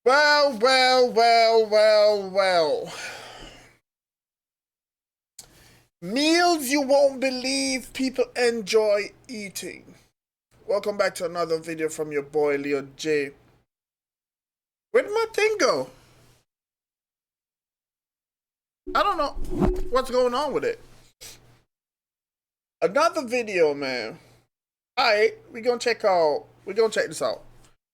Well. Meals you won't believe people enjoy eating. Welcome back to another video from your boy LeoJ. Where'd my thing go? I don't know what's going on with it. Another video, man. Alright, we're gonna check this out.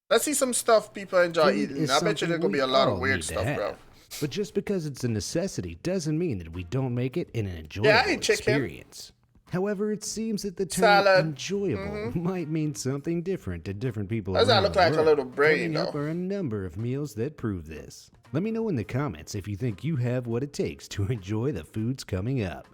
Let's see some stuff people enjoy eating. I bet you there's gonna be a lot of weird stuff, bro. But just because it's a necessity doesn't mean that we don't make it an enjoyable experience. However, it seems that the term enjoyable might mean something different to different people around the world. Does that look like a little brain, though? Coming up are a number of meals that prove this. Let me know in the comments if you think you have what it takes to enjoy the foods coming up.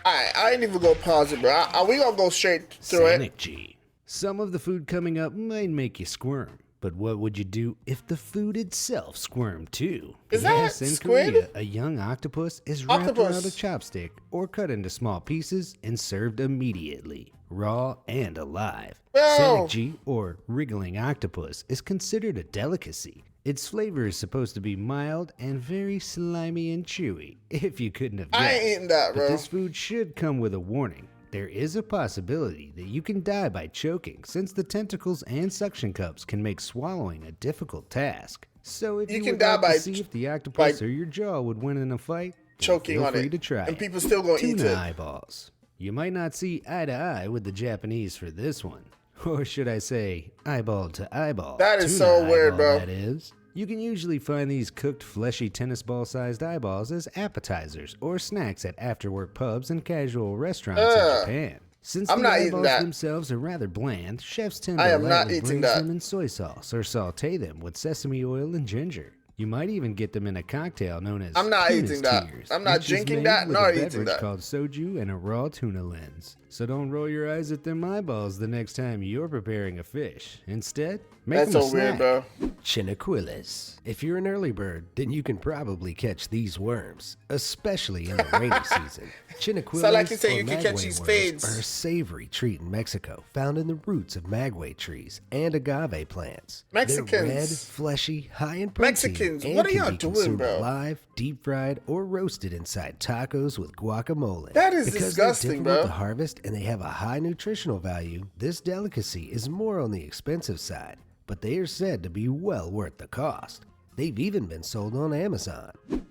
Alright, I ain't even gonna pause it, bro. We gonna go straight through it. G. Some of the food coming up might make you squirm. But what would you do if the food itself squirmed too? Is that in squid? Korea, a young octopus is wrapped around a chopstick or cut into small pieces and served immediately, raw and alive. Senekji, or wriggling octopus, is considered a delicacy. Its flavor is supposed to be mild and very slimy and chewy, if you couldn't have guessed. I ain't eating that, bro. But this food should come with a warning. There is a possibility that you can die by choking, since the tentacles and suction cups can make swallowing a difficult task. So if you would like to see if the octopus or your jaw would win in a fight, choking on it, to try and people still gonna eat it. Tuna eyeballs. You might not see eye to eye with the Japanese for this one, or should I say, eyeball to eyeball. That is so weird, bro. That is. You can usually find these cooked fleshy tennis ball sized eyeballs as appetizers or snacks at after-work pubs and casual restaurants in Japan. Since the eyeballs themselves are rather bland, chefs tend to lightly braise them in soy sauce or saute them with sesame oil and ginger. You might even get them in a cocktail known as I'm not eating that. I'm not drinking that nor eating that. Called soju and a raw tuna lens. So don't roll your eyes at them eyeballs the next time you're preparing a fish. Instead, make them a snack. Weird, bro. Chilaquiles. If you're an early bird, then you can probably catch these worms, especially in the rainy season. Chilaquiles so like you say, you can catch these fades. Are a savory treat in Mexico, found in the roots of maguey trees and agave plants. Mexicans. They're red, fleshy, high in protein. Mexicans, what are y'all doing, bro? Live, deep fried, or roasted inside tacos with guacamole. That is disgusting, bro. To harvest and they have a high nutritional value, this delicacy is more on the expensive side, but they are said to be well worth the cost. They've even been sold on Amazon.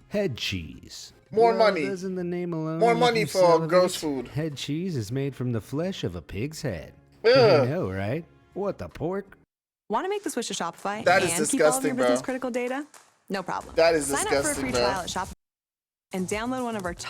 Head cheese. More money. Doesn't the name alone more money for gross food. Head cheese is made from the flesh of a pig's head. I know, right? What, the pork? Want to make the switch to Shopify that is and disgusting, keep all of your business bro. critical data? No problem. That is Sign disgusting, up for a free bro. trial at Shopify and download one of our top.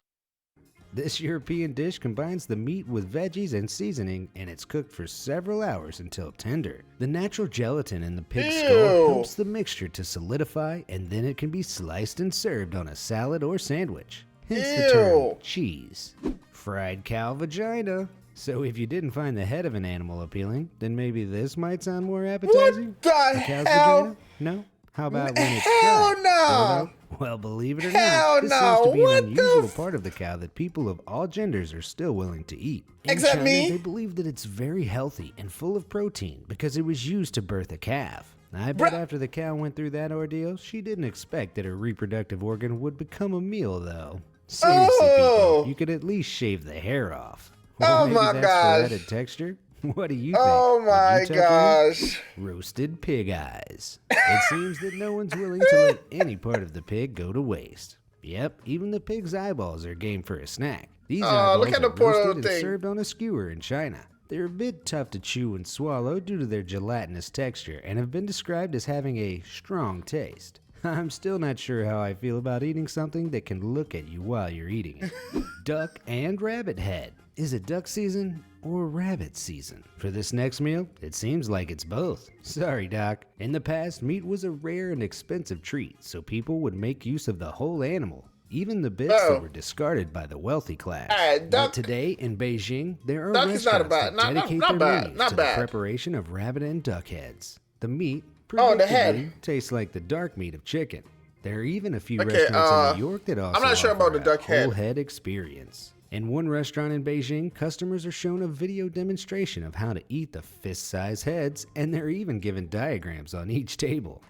This European dish combines the meat with veggies and seasoning, and it's cooked for several hours until tender. The natural gelatin in the pig's skull helps the mixture to solidify, and then it can be sliced and served on a salad or sandwich. Hence the term cheese. Fried cow vagina. So if you didn't find the head of an animal appealing, then maybe this might sound more appetizing? What the hell? Vagina? No? How about when it's hell fried? no! Well, believe it or not, this seems to be an unusual part of the cow that people of all genders are still willing to eat. Except China, me? They believe that it's very healthy and full of protein because it was used to birth a calf. I bet after the cow went through that ordeal, she didn't expect that her reproductive organ would become a meal, though. Seriously, people, you could at least shave the hair off. Or maybe that's for added texture. What do you think? Oh my gosh. Roasted pig eyes. It seems that no one's willing to let any part of the pig go to waste. Yep, even the pig's eyeballs are game for a snack. These eyeballs look at the are roasted and served on a skewer in China. They're a bit tough to chew and swallow due to their gelatinous texture and have been described as having a strong taste. I'm still not sure how I feel about eating something that can look at you while you're eating it. Duck and rabbit head. Is it duck season or rabbit season? For this next meal, it seems like it's both. Sorry, Doc. In the past, meat was a rare and expensive treat, so people would make use of the whole animal, even the bits that were discarded by the wealthy class. But today in Beijing, there are restaurants that dedicate their menus to the preparation of rabbit and duck heads. The meat predictably tastes like the dark meat of chicken. There are even a few restaurants in New York that also I'm not sure about the duck whole head experience. In one restaurant in Beijing, customers are shown a video demonstration of how to eat the fist-sized heads, and they're even given diagrams on each table.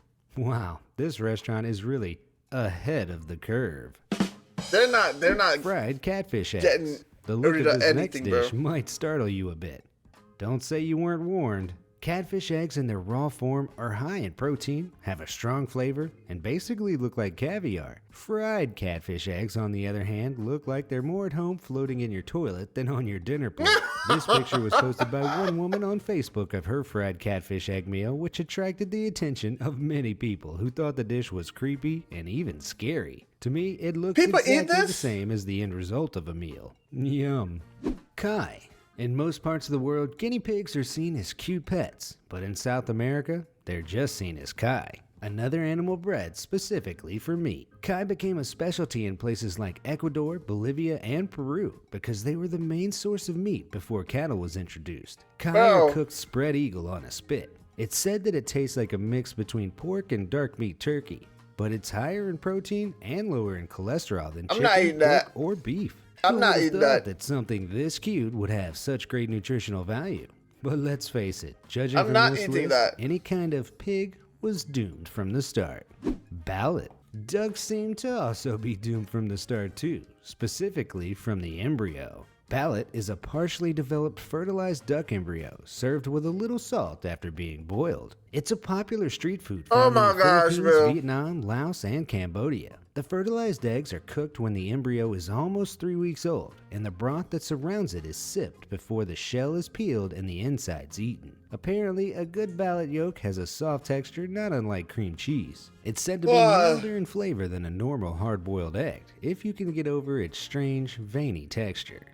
Wow, this restaurant is really ahead of the curve. They're not Fried catfish getting eggs. The look rid of of this anything, next dish bro. might startle you a bit. Don't say you weren't warned. Catfish eggs in their raw form are high in protein, have a strong flavor, and basically look like caviar. Fried catfish eggs, on the other hand, look like they're more at home floating in your toilet than on your dinner plate. This picture was posted by one woman on Facebook of her fried catfish egg meal, which attracted the attention of many people who thought the dish was creepy and even scary. To me, it looks People eat exactly the this? same as the end result of a meal. Yum. Kai. In most parts of the world, guinea pigs are seen as cute pets, but in South America, they're just seen as kai, another animal bred specifically for meat. Kai became a specialty in places like Ecuador, Bolivia, and Peru because they were the main source of meat before cattle was introduced. Kai Bro. are cooked spread eagle on a spit. It's said that it tastes like a mix between pork and dark meat turkey, but it's higher in protein and lower in cholesterol than I'm not chicken, eating that. pork, or beef. I'm Who not would've eating thought that. something this cute would have such great nutritional value. But let's face it, judging I'm from not this eating list, that. any kind of pig was doomed from the start. Ballot. Ducks seem to also be doomed from the start too, specifically from the embryo. Ballot is a partially developed fertilized duck embryo served with a little salt after being boiled. It's a popular street food Oh found my in the gosh, Philippines, bro. Vietnam, Laos, and Cambodia. The fertilized eggs are cooked when the embryo is almost 3 weeks old, and the broth that surrounds it is sipped before the shell is peeled and the insides eaten. Apparently, a good ballot yolk has a soft texture not unlike cream cheese. It's said to be What? milder in flavor than a normal hard-boiled egg, if you can get over its strange, veiny texture.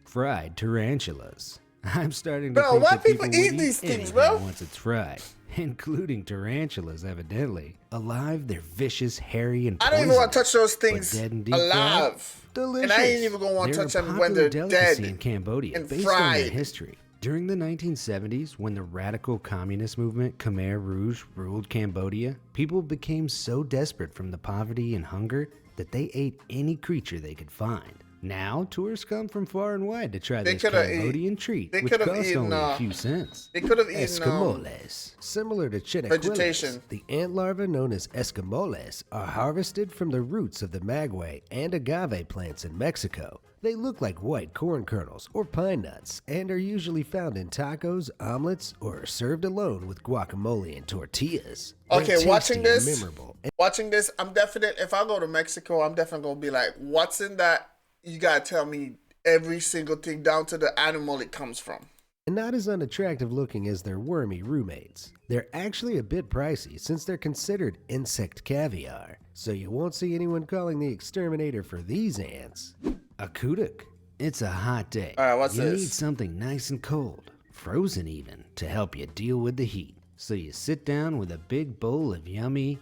Fried tarantulas. I'm starting to Bro, think why that people would eat these things, anything bro? once it's fried, including tarantulas, evidently. Alive, they're vicious, hairy, and I don't even want to poisonous. touch those But things dead and deep fried, alive. delicious. And I ain't even gonna want to They're touch a them when popular they're delicacy dead in Cambodia and based on their fried. history. During the 1970s, when the radical communist movement Khmer Rouge ruled Cambodia, people became so desperate from the poverty and hunger that they ate any creature they could find. Now, tourists come from far and wide to try They this coulda Cambodian treat, they which coulda costs eaten, only a few cents. They could have eaten Escamoles. Similar to chilaquiles, vegetation. the ant larvae known as escamoles are harvested from the roots of the maguey and agave plants in Mexico. They look like white corn kernels or pine nuts and are usually found in tacos, omelets, or are served alone with guacamole and tortillas. They're Okay, watching tasty and this, memorable. watching this, I'm definitely, if I go to Mexico, I'm definitely gonna be like, what's in that? You gotta tell me every single thing down to the animal it comes from. And not as unattractive looking as their wormy roommates. They're actually a bit pricey since they're considered insect caviar, so you won't see anyone calling the exterminator for these ants a kudak. It's a hot day. All right, what's you this? need something nice and cold, frozen even, to help you deal with the heat. So you sit down with a big bowl of yummy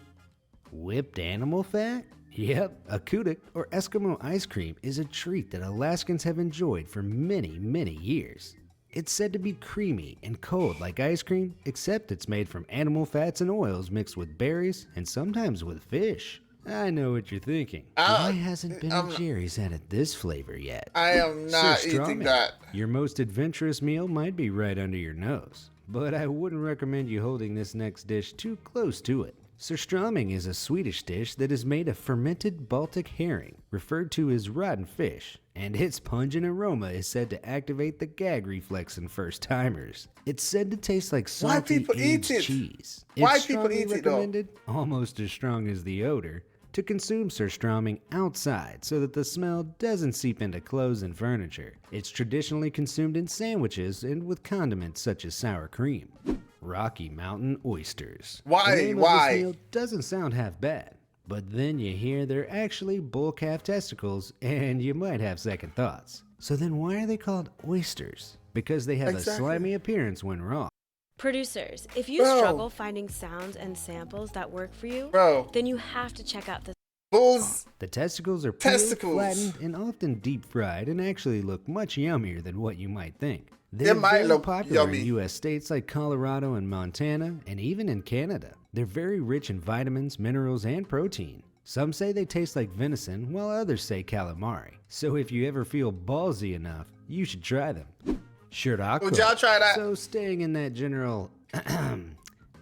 whipped animal fat? Yep, a kudak or Eskimo ice cream is a treat that Alaskans have enjoyed for many, many years. It's said to be creamy and cold like ice cream, except it's made from animal fats and oils mixed with berries and sometimes with fish. I know what you're thinking. Why hasn't Ben & Jerry's added this flavor yet? I am not eating Surströmming. that. Your most adventurous meal might be right under your nose, but I wouldn't recommend you holding this next dish too close to it. Surströmming is a Swedish dish that is made of fermented Baltic herring, referred to as rotten fish, and its pungent aroma is said to activate the gag reflex in first-timers. It's said to taste like salty people eat aged it? cheese. Why It's people strongly eat it, though? recommended, almost as strong as the odor, to consume surströmming outside so that the smell doesn't seep into clothes and furniture. It's traditionally consumed in sandwiches and with condiments such as sour cream. Rocky Mountain oysters. Why? The name of Why? this meal doesn't sound half bad, but then you hear they're actually bull calf testicles and you might have second thoughts. So then why are they called oysters? Because they have Exactly. a slimy appearance when raw. Producers, if you Bro. struggle finding sounds and samples that work for you, Bro, then you have to check out this. bulls. The testicles are peeled, Testicles. flattened, and often deep fried and actually look much yummier than what you might think. They They're might very look popular yummy. in U.S. states like Colorado and Montana, and even in Canada. They're very rich in vitamins, minerals, and protein. Some say they taste like venison, while others say calamari. So if you ever feel ballsy enough, you should try them. Shirako. Would y'all try that? So staying in that general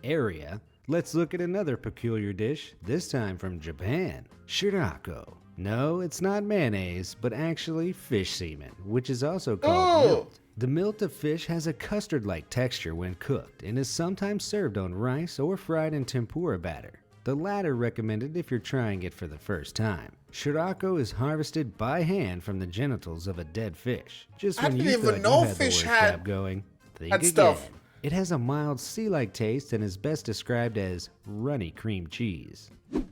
area, Let's look at another peculiar dish, this time from Japan. Shirako. No, it's not mayonnaise, but actually fish semen, which is also called milt. The milt of fish has a custard-like texture when cooked and is sometimes served on rice or fried in tempura batter. The latter recommended if you're trying it for the first time. Shirako is harvested by hand from the genitals of a dead fish. Just when you thought you had the worst job going, think again. Stuff. It has a mild sea-like taste and is best described as runny cream cheese.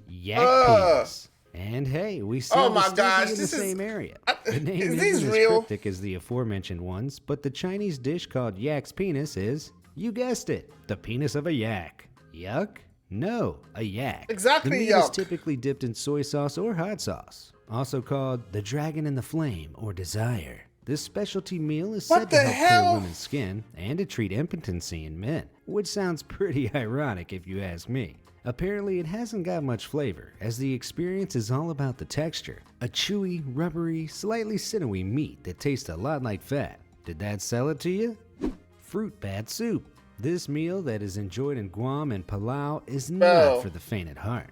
Yak penis. And hey, we see in the same area. The name isn't as cryptic as the aforementioned ones, but the Chinese dish called yak's penis is, you guessed it, the penis of a yak. Yuck? No, a yak. Exactly, the meat is typically dipped in soy sauce or hot sauce, also called the dragon in the flame or desire. This specialty meal is said to help clear women's skin and to treat impotency in men, which sounds pretty ironic if you ask me. Apparently, it hasn't got much flavor, as the experience is all about the texture. A chewy, rubbery, slightly sinewy meat that tastes a lot like fat. Did that sell it to you? Fruit bat soup. This meal that is enjoyed in Guam and Palau is not for the faint at heart.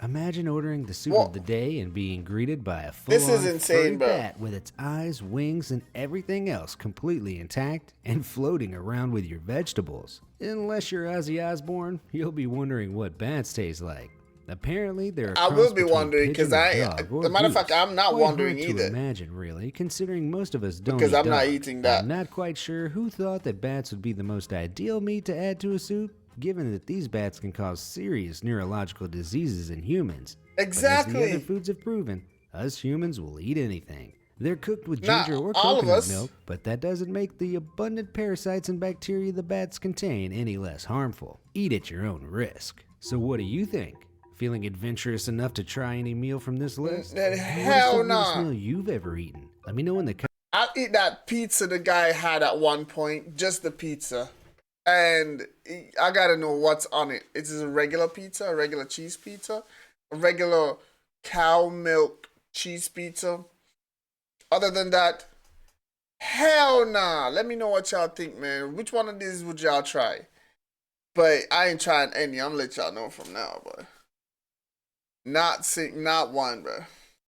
Imagine ordering the soup of the day and being greeted by a full-on furry bat with its eyes, wings, and everything else completely intact and floating around with your vegetables. Unless you're Ozzy Osbourne, you'll be wondering what bats taste like. Apparently, they're I will be wondering because as a matter of fact, I'm not wondering either. Imagine, really, considering most of us don't. Because I'm not eating that. I'm not quite sure who thought that bats would be the most ideal meat to add to a soup, given that these bats can cause serious neurological diseases in humans. Exactly. But as the other foods have proven, us humans will eat anything. They're cooked with ginger or coconut milk, but that doesn't make the abundant parasites and bacteria the bats contain any less harmful. Eat at your own risk. So what do you think? Feeling adventurous enough to try any meal from this list? Hell no. What's the meal you've ever eaten? Let me know in the comments. I'll eat that pizza the guy had at one point, just the pizza. And I gotta know what's on it. Is it a regular pizza, a regular cheese pizza, a regular cow milk cheese pizza? Other than that, hell nah. Let me know what y'all think, man. Which one of these would y'all try? But I ain't trying any. I'm gonna let y'all know from now, but not one, bro.